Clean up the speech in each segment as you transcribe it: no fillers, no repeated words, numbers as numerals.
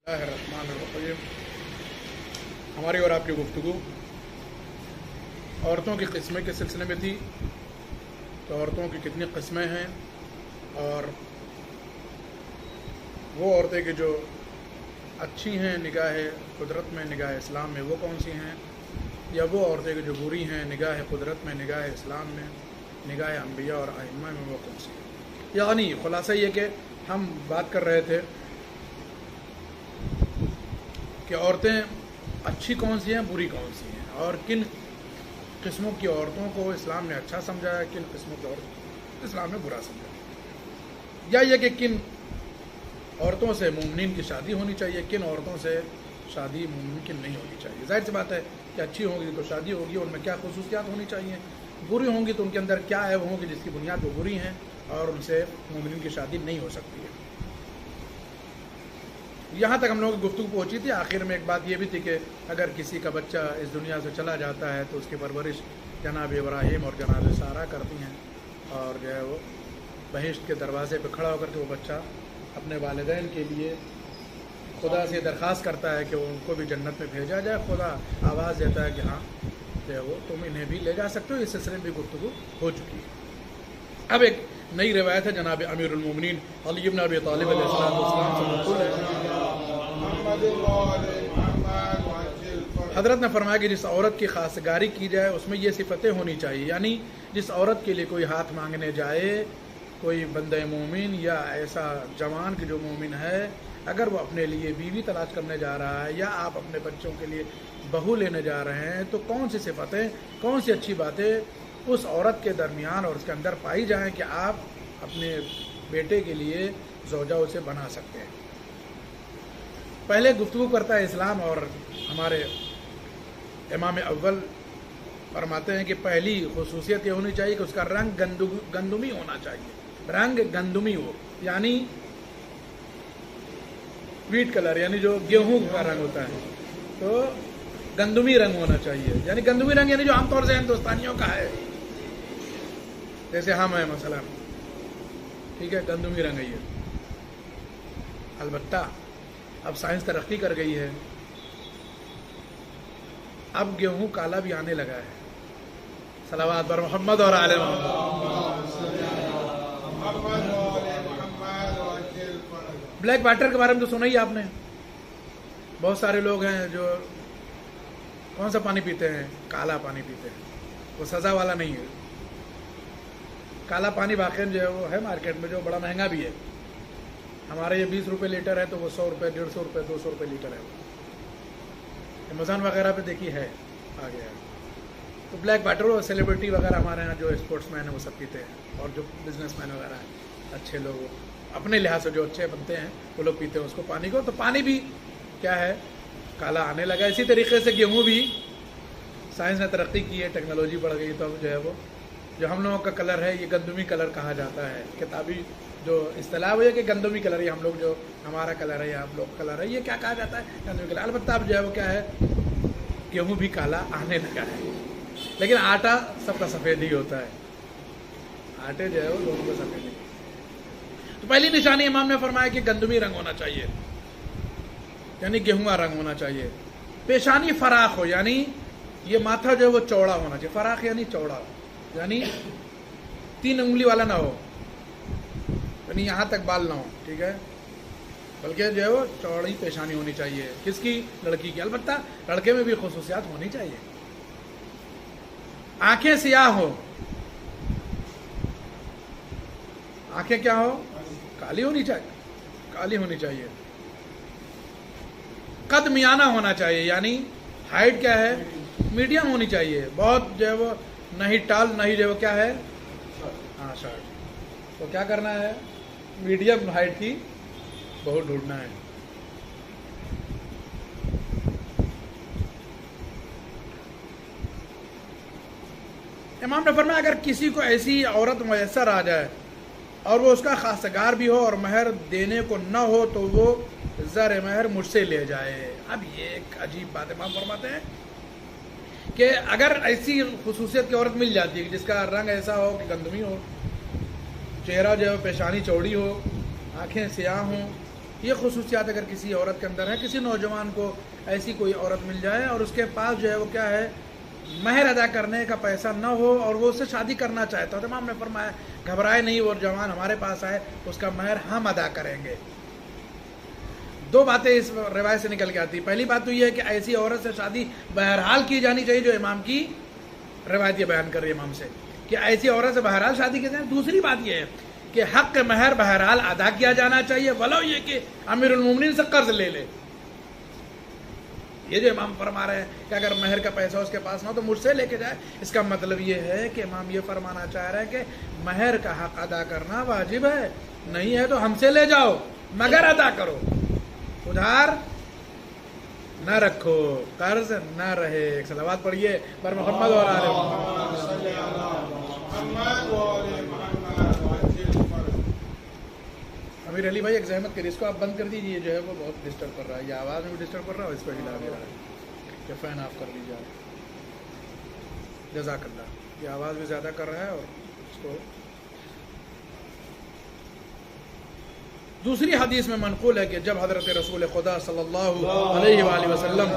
الرحمن الرحیم ہماری اور آپ کی گفتگو عورتوں کی قسمیں کے سلسلے میں تھی. تو عورتوں کی کتنی قسمیں ہیں اور وہ عورتیں کہ جو اچھی ہیں نگاہ قدرت میں نگاہ اسلام میں وہ کون سی ہیں, یا وہ عورتیں کہ جو بری ہیں نگاہ قدرت میں نگاہ اسلام میں نگاہ انبیاء اور ائمہ میں وہ کون سی ہیں. یعنی خلاصہ یہ کہ ہم بات کر رہے تھے کہ عورتیں اچھی کون سی ہیں بری کون سی ہیں, اور کن قسموں کی عورتوں کو اسلام نے اچھا سمجھا ہے, کن قسموں کی عورتوں اسلام نے برا سمجھا, یا یہ کہ کن عورتوں سے مومنین کی شادی ہونی چاہیے, کن عورتوں سے شادی ممکن نہیں ہونی چاہیے. ظاہر سی بات ہے کہ اچھی ہوں گی تو شادی ہوگی, ان میں کیا خصوصیات ہونی چاہیے, بری ہوں گی تو ان کے اندر کیا ہے وہ ہوں گی جس کی بنیاد وہ بری ہیں اور ان سے مومنین کی شادی نہیں ہو سکتی ہے. یہاں تک ہم لوگوں کی گفتگو پہنچی تھی. آخر میں ایک بات یہ بھی تھی کہ اگر کسی کا بچہ اس دنیا سے چلا جاتا ہے تو اس کی پرورش جناب ابراہیم اور جناب سارہ کرتی ہیں, اور جو ہے وہ بہشت کے دروازے پہ کھڑا ہو کر کے وہ بچہ اپنے والدین کے لیے خدا سے درخواست کرتا ہے کہ ان کو بھی جنت میں بھیجا جائے. خدا آواز دیتا ہے کہ ہاں جو ہے وہ تم انہیں بھی لے جا سکتے ہو. اس سلسلے میں بھی گفتگو ہو چکی ہے. اب ایک نئی روایت ہے جناب امیر المومنین علی بن ابی طالب علیہ السلام سے منقول ہے. حضرت نے فرمایا کہ جس عورت کی خواستگاری کی جائے اس میں یہ صفتیں ہونی چاہیے, یعنی جس عورت کے لیے کوئی ہاتھ مانگنے جائے, کوئی بندہ مومن یا ایسا جوان کہ جو مومن ہے, اگر وہ اپنے لیے بیوی تلاش کرنے جا رہا ہے یا آپ اپنے بچوں کے لیے بہو لینے جا رہے ہیں, تو کون سی صفتیں کون سی اچھی باتیں اس عورت کے درمیان اور اس کے اندر پائی جائیں کہ آپ اپنے بیٹے کے لیے زوجہ اسے بنا سکتے ہیں. پہلے گفتگو کرتا ہے اسلام, اور ہمارے امام اول فرماتے ہیں کہ پہلی خصوصیت یہ ہونی چاہیے کہ اس کا رنگ گندمی ہونا چاہیے. رنگ گندمی ہو یعنی ویٹ کلر, یعنی جو گیہوں کا رنگ ہوتا ہے تو گندمی رنگ ہونا چاہیے. یعنی گندمی رنگ یعنی جو عام طور سے ہندوستانیوں کا ہے, جیسے ہم ہیں مثلا, ٹھیک ہے, گندمی رنگ ہے یہ. البتہ اب سائنس ترقی کر گئی ہے, اب گیہوں کالا بھی آنے لگا ہے. صلوات بر محمد اور آل محمد. بلیک واٹر کے بارے میں تو سنا ہی آپ نے. بہت سارے لوگ ہیں جو کون سا پانی پیتے ہیں, کالا پانی پیتے ہیں. وہ سزا والا نہیں ہے. کالا پانی واقعی جو ہے وہ ہے مارکیٹ میں, جو بڑا مہنگا بھی ہے. ہمارے یہ 20 روپے لیٹر ہے تو وہ 100 روپے 150 روپے 200 روپے لیٹر ہے. امیزون وغیرہ پہ دیکھی ہے آ گیا ہے. تو بلیک واٹر سیلیبریٹی وغیرہ ہمارے یہاں جو اسپورٹس مین ہیں وہ سب پیتے ہیں, اور جو بزنس مین وغیرہ ہیں اچھے لوگ اپنے لحاظ سے جو اچھے بنتے ہیں وہ لوگ پیتے ہیں اس کو پانی کو. تو پانی بھی کیا ہے کالا آنے لگا. اسی طریقے سے گیہوں بھی سائنس نے ترقی کی ہے, ٹیکنالوجی بڑھ گئی, تو اب جو ہے وہ جو ہم لوگوں کا کلر ہے یہ گندمی کلر کہا جاتا ہے. کتابی جو اصطلاح ہے کہ گندمی کلر, یہ ہم لوگ جو ہمارا کلر ہے یا آپ لوگ کلر ہے یہ کیا کہا جاتا ہے, گندمی کلر. البتہ اب جو ہے وہ کیا ہے گیہوں بھی کالا آنے لگا ہے, لیکن آٹا سب کا سفید ہی ہوتا ہے. آٹے جو ہے وہ دونوں کا سفید ہی. تو پہلی نشانی امام نے فرمایا کہ گندمی رنگ ہونا چاہیے, یعنی گیہوں رنگ ہونا چاہیے. پیشانی فراخ ہو, یعنی یہ ماتھا جو ہے وہ چوڑا ہونا چاہیے. فراخ یعنی چوڑا, یعنی 3 انگلی والا نہ ہو, یعنی یہاں تک بال نہ ہو, ٹھیک ہے, بلکہ جو ہے وہ چوڑی پیشانی ہونی چاہیے. کس کی؟ لڑکی کی. البتہ لڑکے میں بھی خصوصیات ہونی چاہیے. آنکھیں سیاہ ہو, آنکھیں کیا ہو کالی ہونی چاہیے, کالی ہونی چاہیے. قد میانہ ہونا چاہیے, یعنی ہائٹ کیا ہے میڈیم ہونی چاہیے. بہت جو ہے وہ نہیں ٹال نہیں جو ہے وہ کیا ہے ہاں شارٹ. تو کیا کرنا ہے میڈیم ہائٹ کی بہت ڈھونڈنا ہے. امام نے فرمایا اگر کسی کو ایسی عورت میسر آ جائے اور وہ اس کا خواستگار بھی ہو اور مہر دینے کو نہ ہو تو وہ زر مہر مجھ سے لے جائے. اب یہ ایک عجیب بات امام فرماتے ہیں کہ اگر ایسی خصوصیت کی عورت مل جاتی ہے کہ جس کا رنگ ایسا ہو کہ گندمی ہو, چہرہ جو ہے پیشانی چوڑی ہو, آنکھیں سیاہ ہوں, یہ خصوصیات اگر کسی عورت کے اندر ہے، کسی نوجوان کو ایسی کوئی عورت مل جائے اور اس کے پاس جو ہے وہ کیا ہے، مہر ادا کرنے کا پیسہ نہ ہو اور وہ اس سے شادی کرنا چاہتا تو امام نے فرمایا گھبرائے نہیں، وہ جوان ہمارے پاس آئے، اس کا مہر ہم ادا کریں گے۔ دو باتیں اس روایت سے نکل کے آتی، پہلی بات تو یہ ہے کہ ایسی عورت سے شادی بہرحال کی جانی چاہیے، جو امام کی روایت یہ بیان کر رہی ہے امام سے کہ ایسی عورت سے بہرحال شادی کی جائے۔ دوسری بات یہ ہے کہ حق مہر بہرحال ادا کیا جانا چاہیے، ولو یہ کہ امیر المومنین سے قرض لے لے۔ یہ جو امام فرما رہے ہیں کہ اگر مہر کا پیسہ اس کے پاس نہ ہو تو مجھ سے لے کے جائے، اس کا مطلب یہ ہے کہ امام یہ فرمانا چاہ رہے ہیں کہ مہر کا حق ادا کرنا واجب ہے، نہیں ہے تو ہم سے لے جاؤ مگر ادا کرو، ادھار نہ رکھو، قرض نہ رہے۔ ایک صلوات پڑھیے پر محمد اور آل امیر علی بھائی ایک زحمت کریے، اس کو آپ بند کر دیجیے، جو ہے وہ بہت ڈسٹرب کر رہا ہے، یہ آواز میں بھی ڈسٹرب کر رہا ہے اور اس کو ہلا بھی رہا ہے، یہ فین آف کر دیجیے آپ، جزاک اللہ، یہ آواز بھی زیادہ کر رہا ہے اور اس کو۔ دوسری حدیث میں منقول ہے کہ جب حضرت رسول خدا صلی اللہ علیہ وآلہ وسلم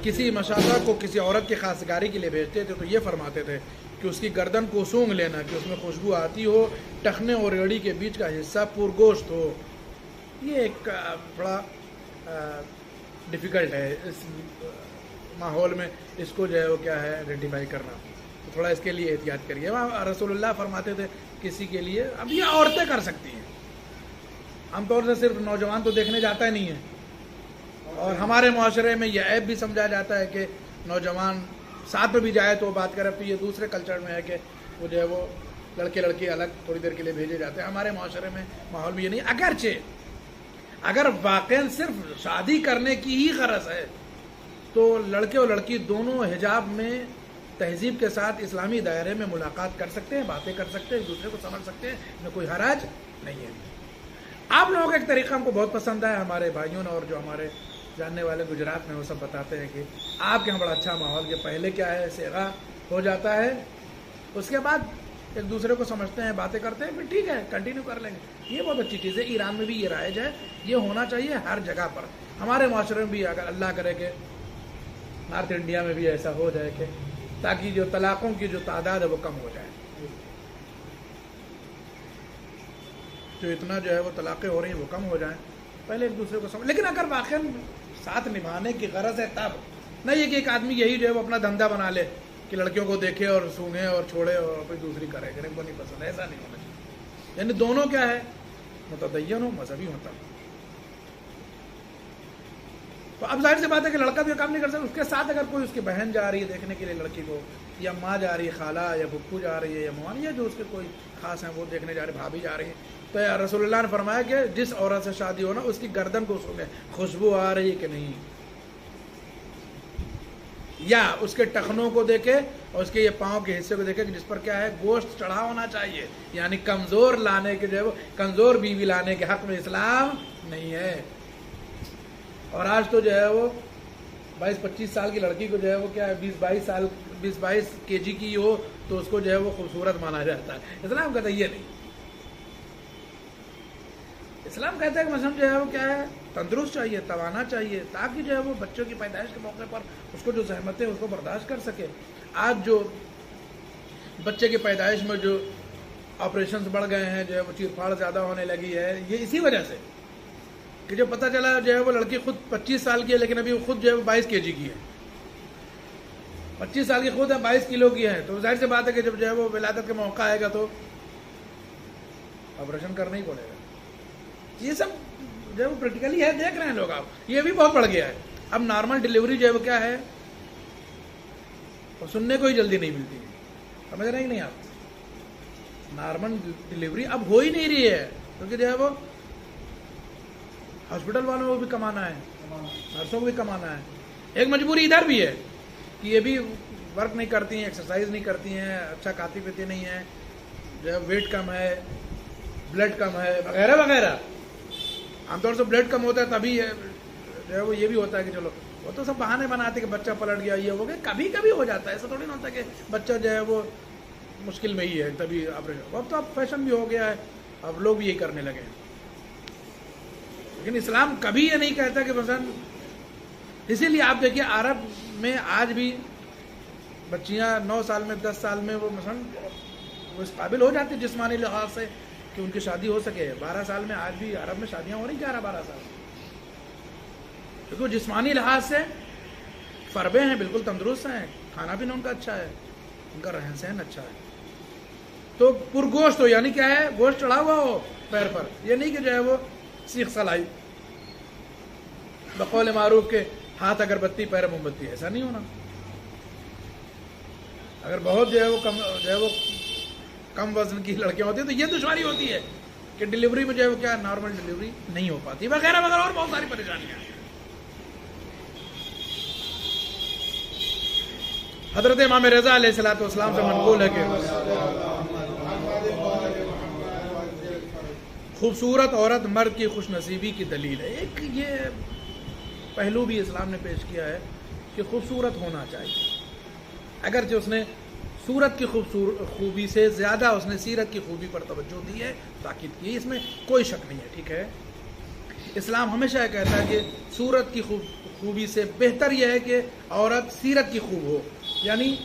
کسی مشاطہ کو کسی عورت کی خاصگاری کے لیے بھیجتے تھے تو یہ فرماتے تھے کہ اس کی گردن کو سونگھ لینا، کہ اس میں خوشبو آتی ہو، ٹخنے اور ریڑھی کے بیچ کا حصہ پرگوشت ہو۔ یہ ایک بڑا ڈیفیکلٹ ہے اس ماحول میں اس کو جو ہے وہ کیا ہے آئیڈینٹیفائی کرنا، تو تھوڑا اس کے لیے احتیاط کریے۔ وہاں رسول اللہ فرماتے تھے کسی کے لیے، اب یہ عورتیں کر سکتی ہیں، عام طور سے صرف نوجوان تو دیکھنے جاتا ہی نہیں ہے، اور ہمارے معاشرے میں یہ عیب بھی سمجھا جاتا ہے کہ نوجوان ساتھ میں بھی جائے تو بات کرے، تو یہ دوسرے کلچر میں ہے کہ وہ جو ہے وہ لڑکے لڑکی الگ تھوڑی دیر کے لیے بھیجے جاتے ہیں۔ ہمارے معاشرے میں ماحول میں یہ نہیں، اگرچہ اگر واقعاً صرف شادی کرنے کی ہی غرض ہے تو لڑکے اور لڑکی دونوں حجاب میں تہذیب کے ساتھ اسلامی دائرے میں ملاقات کر سکتے ہیں، باتیں کر سکتے ہیں، ایک دوسرے کو سمجھ سکتے ہیں، میں کوئی حرج نہیں ہے۔ آپ لوگوں کا ایک طریقہ ہم کو بہت پسند ہے، ہمارے بھائیوں نے اور جو ہمارے جاننے والے گجرات میں وہ سب بتاتے ہیں کہ آپ کے یہاں بڑا اچھا ماحول، کہ پہلے کیا ہے صیغہ ہو جاتا ہے، اس کے بعد ایک دوسرے کو سمجھتے ہیں، باتیں کرتے ہیں، پھر ٹھیک ہے کنٹینیو کر لیں گے۔ یہ بہت اچھی چیز ہے، ایران میں بھی یہ رائج ہے، یہ ہونا چاہیے ہر جگہ پر۔ ہمارے معاشرے میں بھی اگر اللہ کرے کہ نارتھ انڈیا میں بھی ایسا ہو جائے کہ تاکہ جو طلاقوں کی جو تعداد ہے وہ کم ہو جائے، جو اتنا جو ہے وہ طلاقیں ہو رہی ہیں وہ کم ہو جائیں، پہلے ایک دوسرے کو سمجھ۔ لیکن اگر واقعاً ساتھ نبھانے کی غرض ہے تب نہ یہ کہ ایک آدمی یہی جو ہے وہ اپنا دھندا بنا لے کہ لڑکیوں کو دیکھے اور سونگے اور چھوڑے اور کوئی دوسری کرے، کو نہیں پسند، ایسا نہیں ہونا چاہیے۔ یعنی دونوں کیا ہے، متدین ہو، مذہبی ہوتا ہے۔ تو اب ظاہر سی بات ہے کہ لڑکا بھی کام نہیں کر سکتا، اس کے ساتھ اگر کوئی اس کی بہن جا رہی ہے دیکھنے کے لیے لڑکی کو، یا ماں جا رہی ہے، خالہ یا پھپھو جا رہی ہے، یا موان، یا جو اس کے کوئی خاص ہیں وہ دیکھنے جا رہے، بھابھی جا رہی ہے، تو رسول اللہ نے فرمایا کہ جس عورت سے شادی ہو نا اس کی گردن کو سونگے، خوشبو آ رہی ہے کہ نہیں، یا اس کے ٹخنوں کو دیکھے اور اس کے یہ پاؤں کے حصے کو دیکھے کہ جس پر کیا ہے گوشت چڑھا ہونا چاہیے، یعنی کمزور لانے کے جو ہے وہ کمزور بیوی لانے کے حق میں اسلام نہیں ہے۔ اور آج تو جو ہے وہ 22-25 سال کی لڑکی کو جو ہے وہ کیا ہے 20-22 kg کی ہو تو اس کو جو ہے وہ خوبصورت مانا جاتا ہے۔ اسلام کہتا ہے یہ نہیں، اسلام کہتا ہے کہ مثلا جو ہے وہ کیا ہے تندرست چاہیے، توانا چاہیے، تاکہ جو ہے وہ بچوں کی پیدائش کے موقع پر اس کو جو زحمتیں اس کو برداشت کر سکے۔ آج جو بچے کی پیدائش میں جو آپریشنز بڑھ گئے ہیں، جو ہے وہ چیر پھاڑ زیادہ ہونے لگی ہے، یہ اسی وجہ سے کہ جو پتہ چلا جو ہے وہ لڑکی خود 25 سال کی ہے لیکن ابھی وہ خود جو ہے 22 kg کی ہے، 25 سال کی خود ہے 22 کلو کی ہے، تو ظاہر سی بات ہے کہ جب جو ہے وہ ولادت کا موقع آئے گا تو آپریشن کرنا ہی پڑے گا۔ یہ سب جو ہے وہ پریکٹیکلی ہے، دیکھ رہے ہیں لوگ، آپ یہ بھی بہت بڑھ گیا ہے۔ اب نارمل ڈیلیوری جو ہے وہ کیا ہے اور سننے کو ہی جلدی نہیں ملتی ہے، سمجھ رہے ہیں کہ نہیں آپ؟ نارمل ڈیلیوری اب ہو ہی نہیں رہی ہے، کیونکہ جو ہے وہ ہاسپٹل والوں کو بھی کمانا ہے، نرسوں کو بھی کمانا ہے۔ ایک مجبوری ادھر بھی ہے کہ یہ بھی ورک نہیں کرتی ہیں، ایکسرسائز نہیں کرتی ہیں، اچھا کھاتی پیتی نہیں ہیں، جو ہے ویٹ کم ہے، بلڈ کم ہے، وغیرہ وغیرہ۔ عام طور سے بلڈ کم ہوتا ہے تبھی جو ہے وہ یہ بھی ہوتا ہے کہ چلو وہ تو سب بہانے بناتے کہ بچہ پلٹ گیا، یہ ہو گیا، کبھی کبھی ہو جاتا ہے، ایسا تھوڑی نہ ہوتا کہ بچہ جو ہے وہ مشکل میں ہی ہے تبھی آپریشن۔ اب تو اب فیشن بھی ہو گیا ہے اب لوگ بھی یہی کرنے لگے ہیں. لیکن اسلام کبھی یہ نہیں کہتا کہ مثلا، اسی لیے آپ دیکھیے عرب میں آج بھی بچیاں 9 سال میں 10 سال میں وہ مثلا وہ اس قابل ہو جاتی جسمانی لحاظ سے کہ ان کی شادی ہو سکے. 12 سال میں آج بھی عرب میں شادیاں ہو رہی 11-12 سال، کیونکہ وہ جسمانی لحاظ سے فربے ہیں، بالکل تندرست ہیں، کھانا پینا ان کا اچھا ہے، ان کا رہن سہن اچھا ہے. تو پرگوشت ہو، یعنی کیا ہے، گوشت چڑھا ہوا ہو پیر پر، یہ نہیں کہ جو ہے وہ سیخ سلائی بقول معروف کے ہاتھ اگربتی پیر موم بتی، ایسا نہیں ہونا. اگر بہت جو ہے وہ کم وزن کی لڑکیاں ہوتی ہیں تو یہ دشواری ہوتی ہے کہ ڈلیوری میں جو ہے وہ کیا نارمل ڈلیوری نہیں ہو پاتی، وغیرہ وغیرہ اور بہت ساری پریشانیاں ہیں. حضرت امام رضا علیہ الصلوۃ والسلام سے منقول ہے کہ خوبصورت عورت مرد کی خوش نصیبی کی دلیل ہے. ایک یہ پہلو بھی اسلام نے پیش کیا ہے کہ خوبصورت ہونا چاہیے، اگرچہ اس نے صورت کی خوبی سے زیادہ اس نے سیرت کی خوبی پر توجہ دی ہے، تاکید کی ہے، اس میں کوئی شک نہیں ہے. ٹھیک ہے، اسلام ہمیشہ یہ کہتا ہے کہ صورت کی خوبی سے بہتر یہ ہے کہ عورت سیرت کی خوب ہو، یعنی